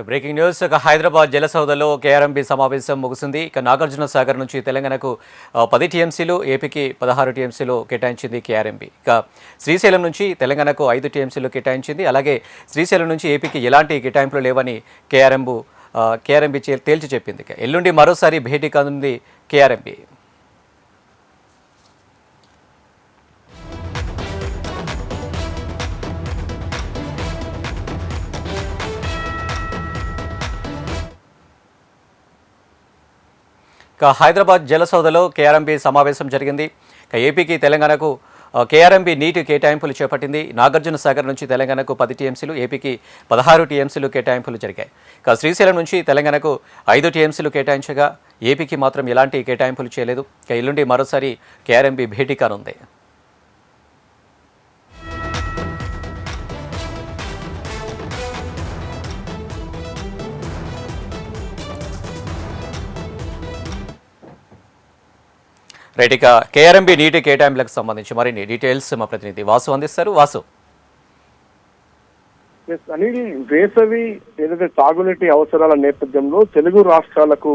Breaking news. Hyderabad జలసౌధలో KRMB సమావేశం ముగిసింది. నాగార్జున సాగర్ నుంచి తెలంగాణకు 10 టీఎంసీలు, ఏపీకి 16 టీఎంసీలు కేటాయించింది కేఆర్ఎంబీ. శ్రీశైలం నుంచి తెలంగాణకు 5 టీఎంసీలు కేటాయించింది. అలాగే శ్రీశైలం నుంచి ఏపీకి ఎలాంటి కేటాయింపులు లేవని కేఆర్ఎంబీ తేల్చి చెప్పింది. ఎల్లుండి మరోసారి భేటీ కానుంది కేఆర్ఎంబీ. హైదరాబాద్ జలసౌధలో కేఆర్ఎంబీ సమావేశం జరిగింది. ఏపీకి తెలంగాణకు కేఆర్ఎంబీ నీటి కేటాయింపులు చేపట్టింది. నాగార్జున సాగర్ నుంచి తెలంగాణకు 10 టీఎంసీలు, ఏపీకి 16 టీఎంసీలు కేటాయింపులు జరిగాయి. శ్రీశైలం నుంచి తెలంగాణకు 5 టీఎంసీలు కేటాయించగా ఏపీకి మాత్రం ఎలాంటి కేటాయింపులు చేయలేదు. ఎల్లుండి మరోసారి కేఆర్ఎంబీ భేటీ కానుంది. రైట్, ఇక కేఆర్ఎంబీ నీటి కేటాయింపులకు సంబంధించి మరిన్ని డీటెయిల్స్ మా ప్రతినిధి వాసు అందిస్తారు. వాసు. అనిల్, వేసవి ఏదైతే తాగునీటి అవసరాల నేపథ్యంలో తెలుగు రాష్ట్రాలకు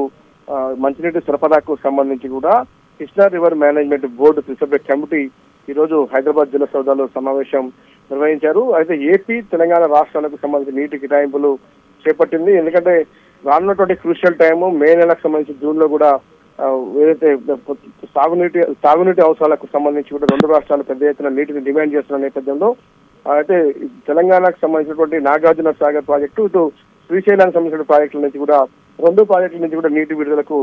మంచినీటి సరఫరాకు సంబంధించి కూడా కృష్ణా రివర్ మేనేజ్మెంట్ బోర్డు త్రిసభ్య కమిటీ ఈరోజు హైదరాబాద్ జలసౌధలో సమావేశం నిర్వహించారు. అయితే ఏపీ తెలంగాణ రాష్ట్రాలకు సంబంధించి నీటి కేటాయింపులు చేపట్టింది. ఎందుకంటే రానున్నటువంటి క్రూషియల్ టైము మే నెలకు సంబంధించి జూన్ లో కూడా ఏదైతే తాగునీటి అవసరాలకు సంబంధించి కూడా రెండు రాష్ట్రాలు పెద్ద ఎత్తున నీటిని డిమాండ్ చేస్తున్న నేపథ్యంలో అయితే తెలంగాణకు సంబంధించినటువంటి నాగార్జున సాగర్ ప్రాజెక్టు, ఇటు శ్రీశైలానికి సంబంధించిన ప్రాజెక్టుల నుంచి కూడా రెండు ప్రాజెక్టుల నుంచి కూడా నీటి విడుదలకు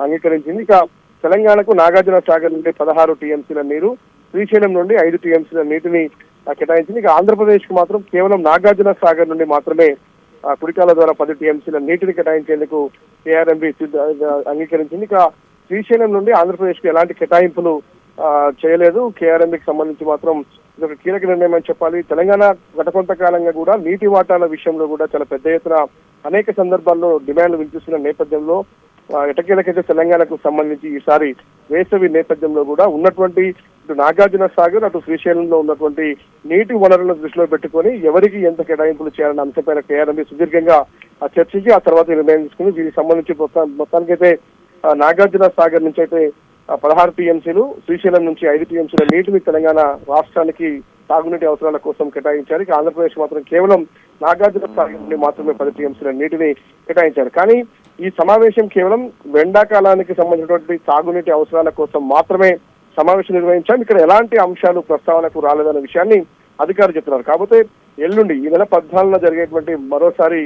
అంగీకరించింది. ఇక తెలంగాణకు నాగార్జున సాగర్ నుండి 16 టీఎంసీల నీరు, శ్రీశైలం నుండి 5 టీఎంసీల నీటిని కేటాయించింది. ఇక ఆంధ్రప్రదేశ్ కు మాత్రం కేవలం నాగార్జున సాగర్ నుండి మాత్రమే కుడికాల ద్వారా 10 టీఎంసీల నీటిని కేటాయించేందుకు కేఆర్ఎంబీ అంగీకరించింది. ఇక శ్రీశైలం నుండి ఆంధ్రప్రదేశ్ కు ఎలాంటి కేటాయింపులు చేయలేదు. కేఆర్ఎంబీకి సంబంధించి మాత్రం ఇది ఒక కీలక నిర్ణయం అని చెప్పాలి. తెలంగాణ గత కొంతకాలంగా కూడా నీటి వాటాల విషయంలో కూడా చాలా పెద్ద ఎత్తున అనేక సందర్భాల్లో డిమాండ్లు వినిపిస్తున్న నేపథ్యంలో ఎటకేలకైతే తెలంగాణకు సంబంధించి ఈసారి వేసవి నేపథ్యంలో కూడా ఉన్నటువంటి ఇటు నాగార్జున సాగర్ అటు శ్రీశైలంలో ఉన్నటువంటి నీటి వనరులను దృష్టిలో పెట్టుకొని ఎవరికి ఎంత కేటాయింపులు చేయాలన్న అంశంపైన కేఆర్ఎంబీ సుదీర్ఘంగా చర్చించి ఆ తర్వాత నిర్ణయం తీసుకుని దీనికి సంబంధించి మొత్తానికైతే నాగార్జున సాగర్ నుంచి అయితే 16 టీఎంసీలు, శ్రీశైలం నుంచి 5 టీఎంసీల నీటిని తెలంగాణ రాష్ట్రానికి తాగునీటి అవసరాల కోసం కేటాయించారు. ఇక ఆంధ్రప్రదేశ్ మాత్రం కేవలం నాగార్జున సాగర్ నుండి మాత్రమే 10 టీఎంసీల నీటిని కేటాయించారు. కానీ ఈ సమావేశం కేవలం ఎండాకాలానికి సంబంధించినటువంటి తాగునీటి అవసరాల కోసం మాత్రమే సమావేశం నిర్వహించాం. ఇక్కడ ఎలాంటి అంశాలు ప్రస్తావనకు రాలేదన్న విషయాన్ని అధికారులు చెప్తున్నారు. కాకపోతే ఎల్లుండి ఈ నెల 14న జరిగేటువంటి మరోసారి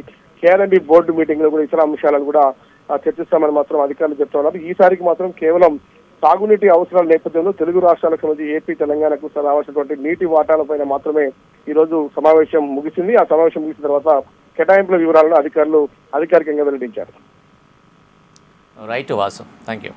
కేఆర్ఎంబీ బోర్డు మీటింగ్ లో కూడా ఇతర అంశాలను కూడా చర్చిస్తామని మాత్రం అధికారులు చెప్తున్నారు. ఈసారికి మాత్రం కేవలం తాగునీటి అవసరాల నేపథ్యంలో తెలుగు రాష్ట్రాలకు సంబంధించి ఏపీ తెలంగాణకు రావాల్సినటువంటి నీటి వాటాలపైన మాత్రమే ఈ రోజు సమావేశం ముగిసింది. ఆ సమావేశం ముగిసిన తర్వాత కేటాయింపుల వివరాలను అధికారులు అధికారికంగా వెల్లడించారు. Right Vasu, thank you.